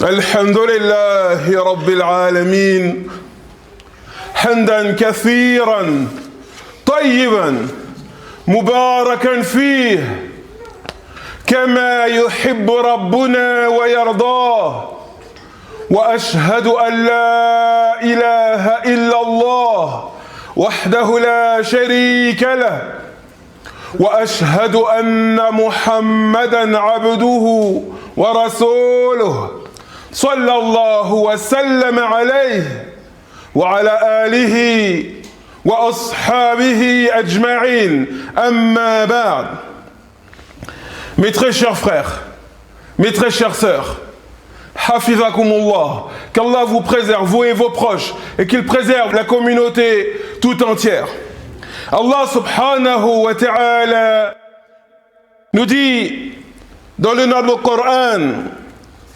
الحمد لله رب العالمين حمدا كثيرا طيبا مباركا فيه كما يحب ربنا ويرضاه وأشهد أن لا إله إلا الله وحده لا شريك له وأشهد أن محمدا عبده ورسوله صلى الله وسلم عليه وعلى آله وأصحابه أجمعين أما بعد. Mes très chers frères, mes très chères sœurs, Hafizakumullah, qu'Allah vous préserve, vous et vos proches, et qu'il préserve la communauté tout entière. Allah subhanahu wa ta'ala nous dit dans le noble Coran,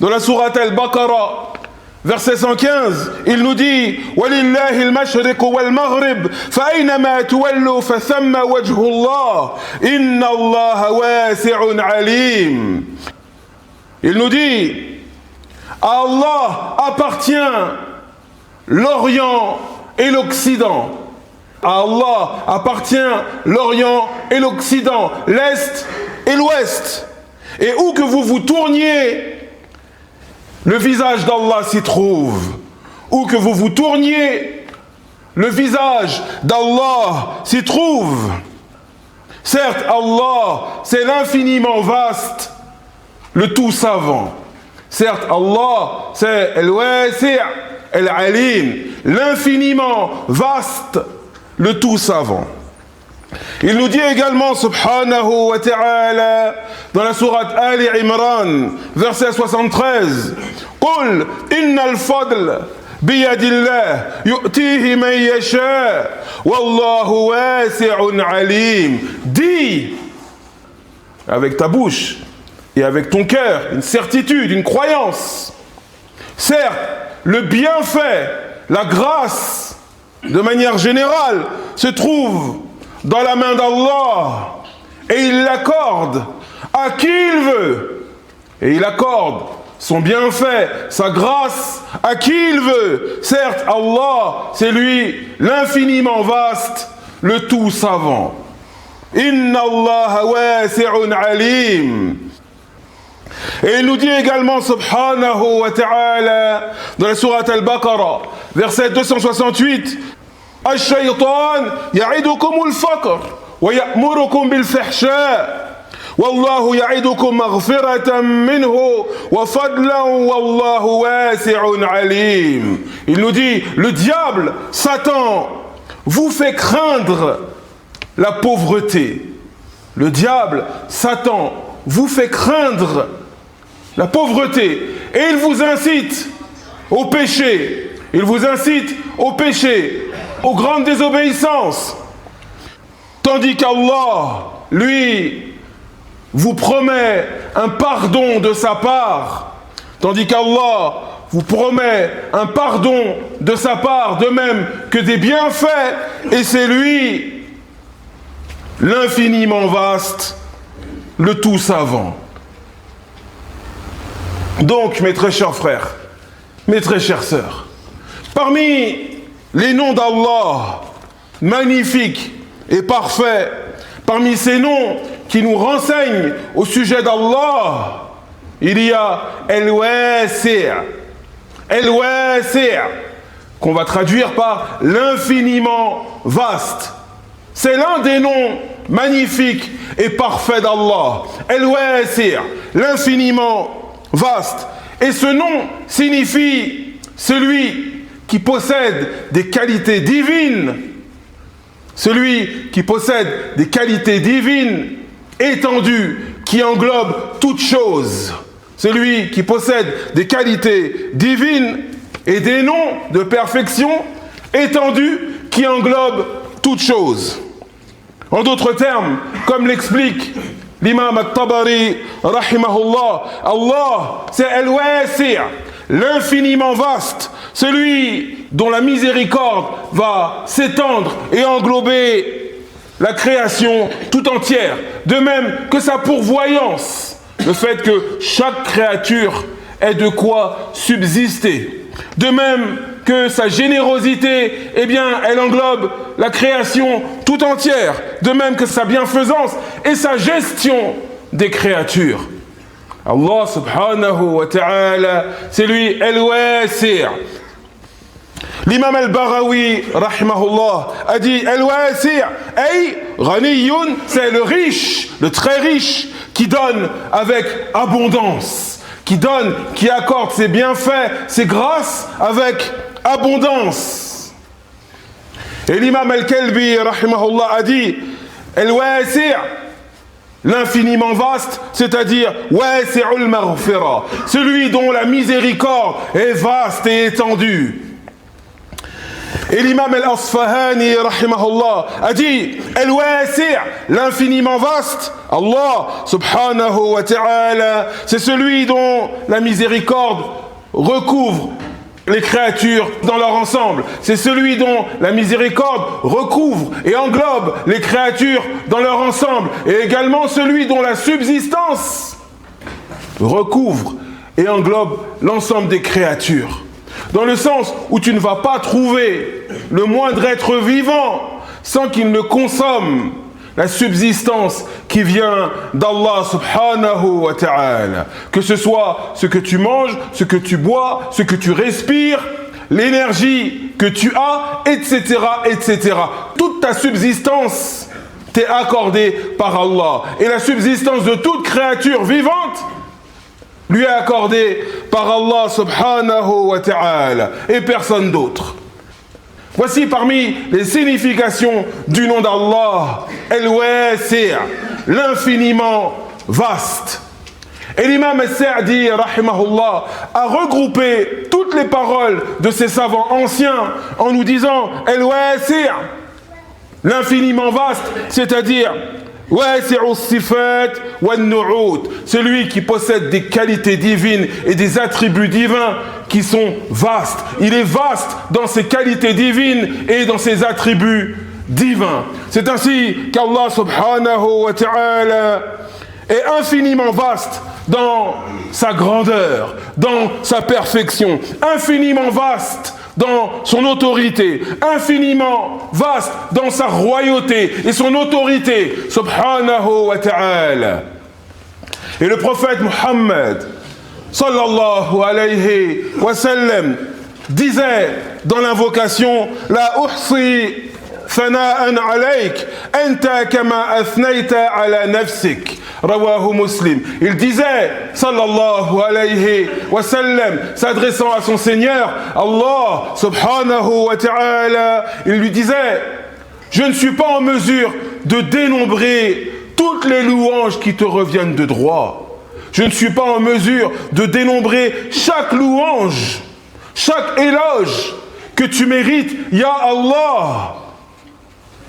dans la sourate Al-Baqarah, verset 115, il nous dit وَلِلَّهِ الْمَشْرِقُ وَالْمَغْرِبُ فَأَيْنَمَا تُوَلُّوا فَثَمَّ وَجْهُ اللَّهِ إِنَّ اللَّهَ وَاسِعٌ عَلِيمٌ. Il nous dit à Allah appartient l'Orient et l'Occident. À Allah appartient l'Orient et l'Occident, l'Est et l'Ouest. Et où que vous vous tourniez, le visage d'Allah s'y trouve. Où que vous vous tourniez, le visage d'Allah s'y trouve. Certes, Allah, c'est l'infiniment vaste, le tout savant. Certes, Allah, c'est Al-Wasi' Al-Alim, l'infiniment vaste, le tout savant. Il nous dit également, subhanahu wa ta'ala, dans la sourate Ali Imran, verset 73, قُلْ إِنَّ الْفَضْلَ بِيَدِ اللَّهِ يُؤْتِيهِ مَنْ يَشَاءُ وَاللَّهُ وَاسِعٌ عَلِيمٌ. Dis, avec ta bouche et avec ton cœur, une certitude, une croyance. Certes, le bienfait, la grâce, de manière générale, se trouve dans la main d'Allah et il l'accorde à qui il veut. Et il accorde son bienfait, sa grâce à qui il veut. Certes, Allah, c'est lui l'infiniment vaste, le tout savant. Inna Allah wasi'un alim. Et il nous dit également, subhanahu wa ta'ala, dans la sourate Al-Baqarah, verset 268, الشيطان يعدكم الفقر ويأمركم بالفحشاء والله يعدكم مغفرة منه وفضلا والله واسع عليم. Il nous dit, le diable, Satan, vous fait craindre la pauvreté. Le diable, Satan, vous fait craindre la pauvreté et il vous incite au péché. Il vous incite au péché, aux grandes désobéissances. Tandis qu'Allah, lui, vous promet un pardon de sa part. Tandis qu'Allah vous promet un pardon de sa part, de même que des bienfaits. Et c'est lui, l'infiniment vaste, le tout savant. Donc, mes très chers frères, mes très chères sœurs, parmi les noms d'Allah, magnifiques et parfaits, parmi ces noms qui nous renseignent au sujet d'Allah, il y a El-Wasi', El-Wasi', qu'on va traduire par l'infiniment vaste. C'est l'un des noms magnifiques et parfaits d'Allah. El-Wasi', l'infiniment vaste. Et ce nom signifie celui qui possède des qualités divines, celui qui possède des qualités divines étendues, qui englobe toutes choses, celui qui possède des qualités divines et des noms de perfection étendus qui englobent toutes choses. En d'autres termes, comme l'explique l'imam At-Tabari, rahimahullah, Allah, c'est El-Wasi', l'infiniment vaste, celui dont la miséricorde va s'étendre et englober la création tout entière, de même que sa pourvoyance, le fait que chaque créature ait de quoi subsister. De même que sa générosité, eh bien, elle englobe la création tout entière, de même que sa bienfaisance et sa gestion des créatures. Allah subhanahu wa ta'ala, c'est lui al-wasi'. L'imam al-Barawi, rahimahullah, a dit al-wasi' ay ghaniyun, c'est le riche, le très riche, qui donne avec abondance, qui donne, qui accorde ses bienfaits, ses grâces avec abondance. Et l'imam al-Kalbi, rahimahullah, a dit al-wasi', l'infiniment vaste, c'est-à-dire wasi'ul maghfira, celui dont la miséricorde est vaste et étendue. Et l'imam al-Asfahani, rahimahullah, a dit al-wasi', l'infiniment vaste, Allah subhanahu wa ta'ala, c'est celui dont la miséricorde recouvre les créatures dans leur ensemble. C'est celui dont la miséricorde recouvre et englobe les créatures dans leur ensemble. Et également celui dont la subsistance recouvre et englobe l'ensemble des créatures. Dans le sens où tu ne vas pas trouver le moindre être vivant sans qu'il ne consomme la subsistance qui vient d'Allah subhanahu wa ta'ala. Que ce soit ce que tu manges, ce que tu bois, ce que tu respires, l'énergie que tu as, etc., etc. Toute ta subsistance t'est accordée par Allah. Et la subsistance de toute créature vivante lui est accordée par Allah subhanahu wa ta'ala et personne d'autre. Voici parmi les significations du nom d'Allah, al-wasi', l'infiniment vaste. Et l'imam al-Sa'di, rahimahullah, a regroupé toutes les paroles de ces savants anciens en nous disant al-wasi', l'infiniment vaste, c'est-à-dire wasi'u sifat wa nu'ud, celui qui possède des qualités divines et des attributs divins qui sont vastes. Il est vaste dans ses qualités divines et dans ses attributs divins. C'est ainsi qu'Allah subhanahu wa ta'ala est infiniment vaste dans sa grandeur, dans sa perfection, infiniment vaste dans son autorité, infiniment vaste dans sa royauté et son autorité, subhanahu wa ta'ala. Et le prophète Muhammad, sallallahu alayhi wa sallam, disait dans l'invocation La uhsi thana'an alayk, anta kama athnayta ala nafsik. Rawahu Muslim. Il disait, sallallahu alayhi wa sallam, s'adressant à son Seigneur, Allah subhanahu wa ta'ala, il lui disait, je ne suis pas en mesure de dénombrer toutes les louanges qui te reviennent de droit. Je ne suis pas en mesure de dénombrer chaque louange, chaque éloge que tu mérites, ya Allah.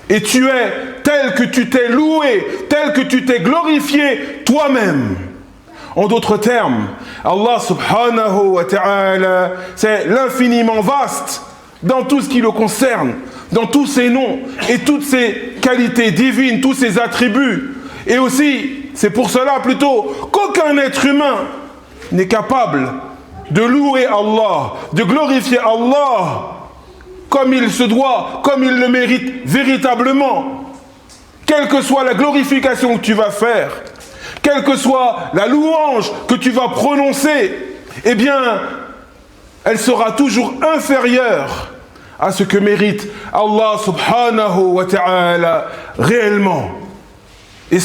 Et tu es tel que tu t'es loué, tel que tu t'es glorifié toi-même. En d'autres termes, Allah subhanahu wa ta'ala, c'est l'infiniment vaste dans tout ce qui le concerne, dans tous ses noms et toutes ses qualités divines, tous ses attributs. Et aussi, c'est pour cela plutôt qu'aucun être humain n'est capable de louer Allah, de glorifier Allah comme il se doit, comme il le mérite véritablement. Quelle que soit la glorification que tu vas faire, quelle que soit la louange que tu vas prononcer, eh bien, elle sera toujours inférieure à ce que mérite Allah subhanahu wa ta'ala réellement. Et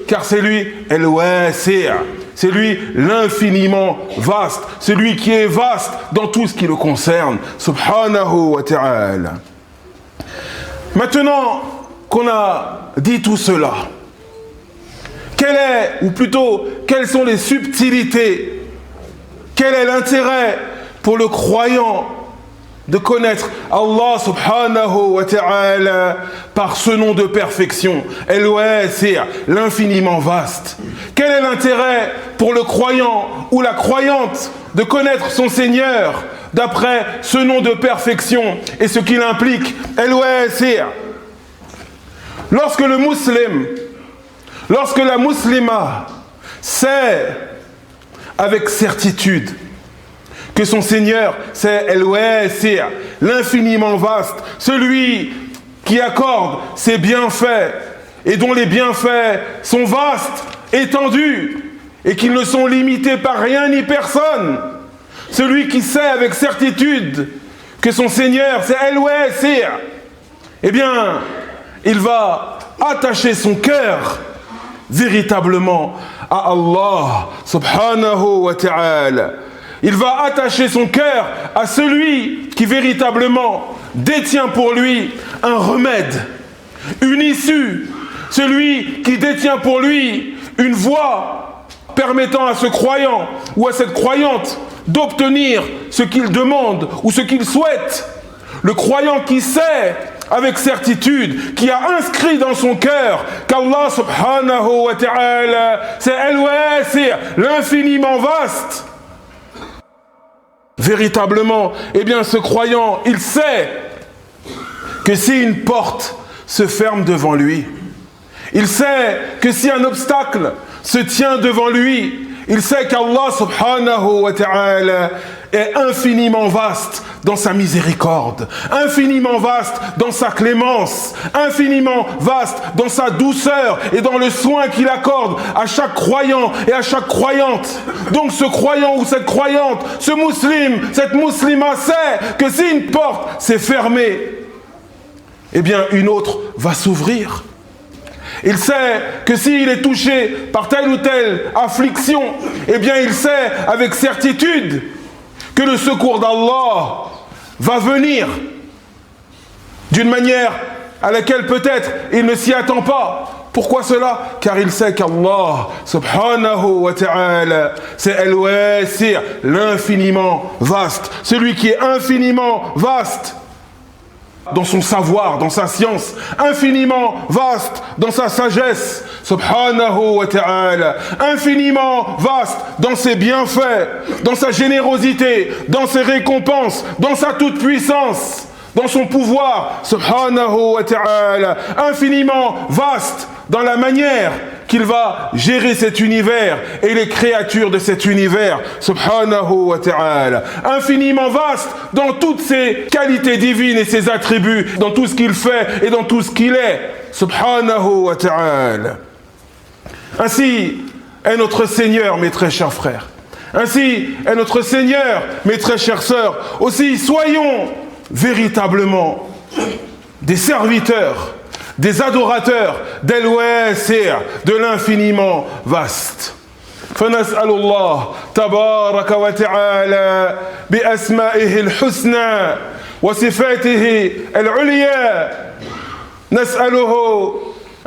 car c'est lui al-wasi', c'est lui l'infiniment vaste, c'est lui qui est vaste dans tout ce qui le concerne, subhanahu wa ta'ala. Maintenant qu'on a dit tout cela, quelles sont les subtilités, quel est l'intérêt pour le croyant de connaître Allah subhanahu wa ta'ala par ce nom de perfection, al-wasi', l'infiniment vaste. Quel est l'intérêt pour le croyant ou la croyante de connaître son Seigneur d'après ce nom de perfection et ce qu'il implique, al-wasi'? Lorsque le musulman, lorsque la musulmane sait avec certitude que son Seigneur, c'est El-Wasi', l'infiniment vaste, celui qui accorde ses bienfaits et dont les bienfaits sont vastes, étendus, et qui ne sont limités par rien ni personne. Celui qui sait avec certitude que son Seigneur, c'est El-Wasi', eh bien, il va attacher son cœur véritablement à Allah subhanahu wa ta'ala. Il va attacher son cœur à celui qui véritablement détient pour lui un remède, une issue, celui qui détient pour lui une voie permettant à ce croyant ou à cette croyante d'obtenir ce qu'il demande ou ce qu'il souhaite. Le croyant qui sait avec certitude, qui a inscrit dans son cœur qu'Allah subhanahu wa ta'ala, c'est El-Wasi', l'infiniment vaste. Véritablement, eh bien ce croyant, il sait que si une porte se ferme devant lui, il sait que si un obstacle se tient devant lui, il sait qu'Allah subhanahu wa ta'ala est infiniment vaste dans sa miséricorde, infiniment vaste dans sa clémence, infiniment vaste dans sa douceur et dans le soin qu'il accorde à chaque croyant et à chaque croyante. Donc ce croyant ou cette croyante, ce musulman, cette musulmane sait que si une porte s'est fermée, eh bien une autre va s'ouvrir. Il sait que s'il est touché par telle ou telle affliction, eh bien il sait avec certitude que le secours d'Allah va venir d'une manière à laquelle peut-être il ne s'y attend pas. Pourquoi cela? Car il sait qu'Allah subhanahu wa ta'ala, c'est El-Wasi', l'infiniment vaste, celui qui est infiniment vaste dans son savoir, dans sa science, infiniment vaste dans sa sagesse, subhanahu wa ta'ala, infiniment vaste dans ses bienfaits, dans sa générosité, dans ses récompenses, dans sa toute-puissance, dans son pouvoir, subhanahu wa ta'ala, infiniment vaste dans la manière qu'il va gérer cet univers et les créatures de cet univers, subhanahu wa ta'ala. Infiniment vaste dans toutes ses qualités divines et ses attributs, dans tout ce qu'il fait et dans tout ce qu'il est, subhanahu wa ta'ala. Ainsi est notre Seigneur, mes très chers frères. Ainsi est notre Seigneur, mes très chères sœurs. Aussi, soyons véritablement des serviteurs, des adorateurs d'El-Wasi', de l'infiniment vaste. فنسأل الله تبارك وتعالى بأسمائه الحسنى وصفاته العليا، نسأله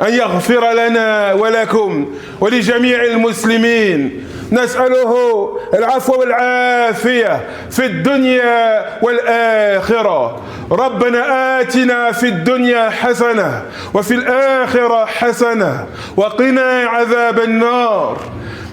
أن يغفر لنا ولكم ولجميع المسلمين، نسأله العفو والعافية في الدنيا والآخرة. ربنا آتنا في الدنيا حسنة وفي الآخرة حسنة وقنا عذاب النار.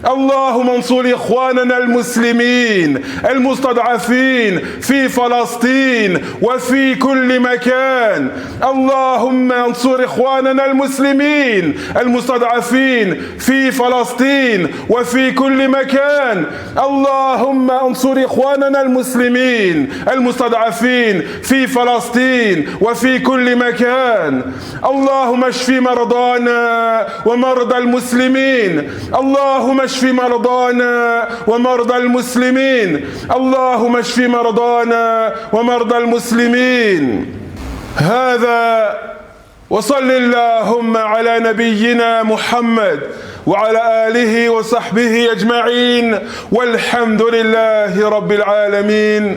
اللهم انصر إخواننا المسلمين المستضعفين في فلسطين وفي كل مكان. اللهم انصر إخواننا المسلمين المستضعفين في فلسطين وفي كل مكان. اللهم انصر إخواننا المسلمين المستضعفين في فلسطين وفي كل مكان. اللهم اشف مرضانا ومرضى المسلمين. اللهم اشف مرضانا ومرضى المسلمين. اللهم اشف مرضانا ومرضى المسلمين. هذا وصل اللهم على نبينا محمد وعلى آله وصحبه أجمعين والحمد لله رب العالمين.